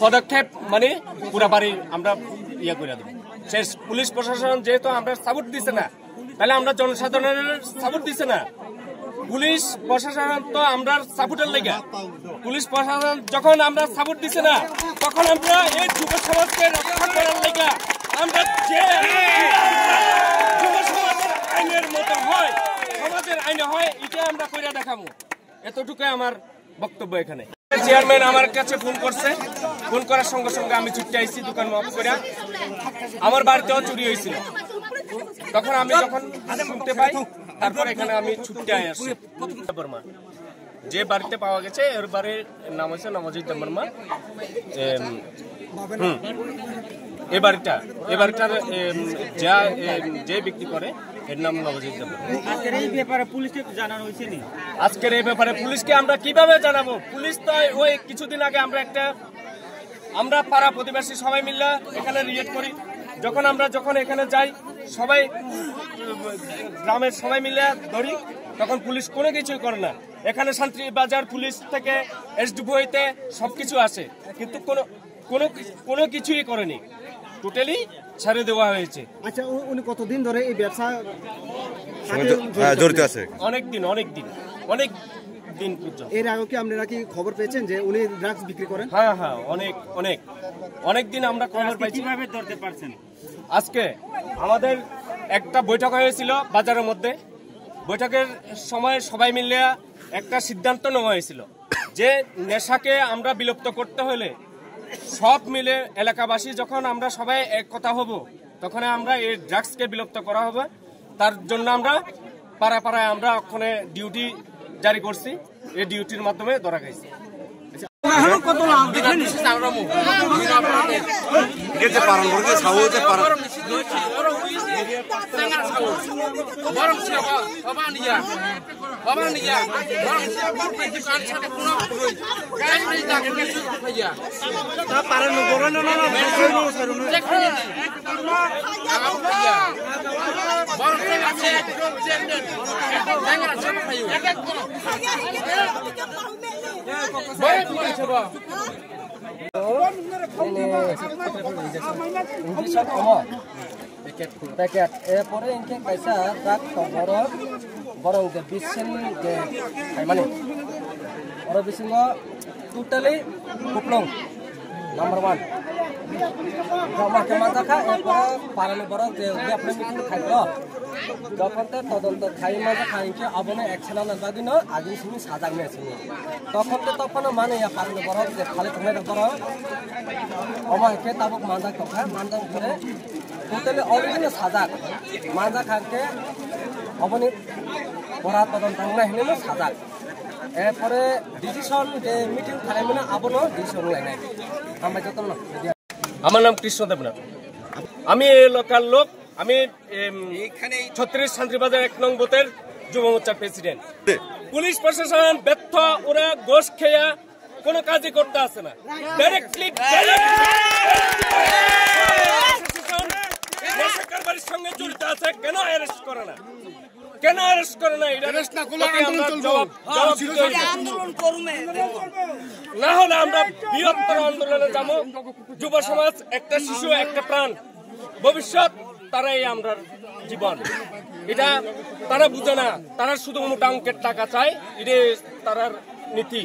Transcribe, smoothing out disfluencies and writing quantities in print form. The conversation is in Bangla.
পদক্ষেপ মানে পুরাপারি আমরা ইয়ে করে দেব শেষ। পুলিশ প্রশাসন যেহেতু আমরা সাপোর্ট দিছে না, তাহলে আমরা জনসাধারণের সাপোর্ট দিছে না। পুলিশ প্রশাসন তো আমরা সাপোর্টের লেগে, পুলিশ প্রশাসন যখন আমরা সাপোর্ট দিছে না, তখন আমরা এই যুব সমাজকে রক্ষা করার লেগে আমরা যে যুব সমাজের আইনের মতো হয়, সমাজের আইনে হয়, এটা আমরা কইরা দেখাবো। এতটুকুই আমার বক্তব্য। এখানে চেয়ারম্যান আমার কাছে ফোন করছে, ফোন করার সঙ্গে সঙ্গে আমি ছুটে আইছি দোকান অফ করে। আমার বাড়িতেও চুরি হয়েছিল, তখন আমি যখন শুনতে পাই, তারপর এখানে আমি ছুটে আসছি। বর্মা যে বাড়িতে পাওয়া গেছে এর বাড়ির নাম হচ্ছে নবজিৎ বর্মা। এই বাড়িটার যে বিক্রি করে এর নাম নবজিৎ বর্মা। আজকের এই ব্যাপারে পুলিশকে জানানো হয়েছে নি? আজকের এই ব্যাপারে পুলিশকে আমরা কিভাবে জানাবো? পুলিশ তো ওই কিছুদিন আগে আমরা পাড়া প্রতিবেশী সবাই মিলে এখানে রিয়েক্ট করি। যখন এখানে যাই, সবাই গ্রামের সবাই মিলে ধরি, তখন পুলিশ কোনো কিছুই করে না। এখানে শান্তি বাজার পুলিশ থেকে এসডিপিওতে সবকিছু আসে, কিন্তু কোনো কিছুই করেনি, টোটালি ছেড়ে দেওয়া হয়েছে। আচ্ছা, উনি কতদিন ধরে এই ব্যবসা জড়িত আছে? অনেক দিন পর্যন্ত। এর আগে কি আপনারা কি খবর পেয়েছেন যে উনি ড্রাগস বিক্রি করেন? হ্যাঁ, অনেক দিন আমরা খবর পাইছি। কিভাবে ধরতে পারছেন? আজকে আমাদের একটা বৈঠক হয়েছিল বাজারের মধ্যে। বৈঠকের সময় সবাই মিলে একটা সিদ্ধান্ত নেওয়া হয়েছিল যে নেশাকে আমরা বিলুপ্ত করতে হলে সব মিলে এলাকাবাসী যখন আমরা সবাই এক কথা হব, তখন আমরা এই ড্রাগসকে বিলুপ্ত করা হবে। তার জন্য আমরা পাড়ায় আমরা ওখানে ডিউটি জারি করছি। এই ডিউটির মাধ্যমে ধরা খাইছি। প্যাকেট এরপরে ইনকে পয়সা রাখ বরং যে বিশন যে মানে ওরা বিশন টোটালি কুপলং নাম্বার 1 জমাকে মাজা খা। এরপরে পারানি বড় যে আপনি মিটিং খাইল, যখন তদন্ত খাই মাজা খাইকে আবনে একশন দিন আজ শুনি সাজা নিয়েছি, তখন মানে পারানি বড় যে খালি তুমি বড় আমাকে তাবক মাজা কথা মাজা করে টোটালি অলরেডি সাজা মাজা খাকে অবনি পড়া তদন্ত না হেলে সাজা। এরপরে ডিসিশন যে মিটিং খাই মানে আবনো ডিসিশন লাই নাই। আমরা যত না, আমার নাম কৃষ্ণ দেবনাথ, আমি এই এলাকার লোক। আমি 36 শান্তিবাজার 1 নং বুথের যুব মোর্চার প্রেসিডেন্ট। পুলিশ প্রশাসন ব্যর্থ, ওরা ঘোষ খেয়া কোনো কাজই করতে আসে না। ডাইরেক্টলি কারবারের সঙ্গে জড়িত আছে, কেন অ্যারেস্ট করে না? না হলে আমরা বৃহত্তর আন্দোলনে যাবো। যুব সমাজ একটা শিশু, একটা প্রাণ, ভবিষ্যৎ, তারাই আমরা জীবন। এটা তারা বুঝে না, তারা শুধু মোটা অঙ্কের টাকা চায়, এটা তারার নীতি।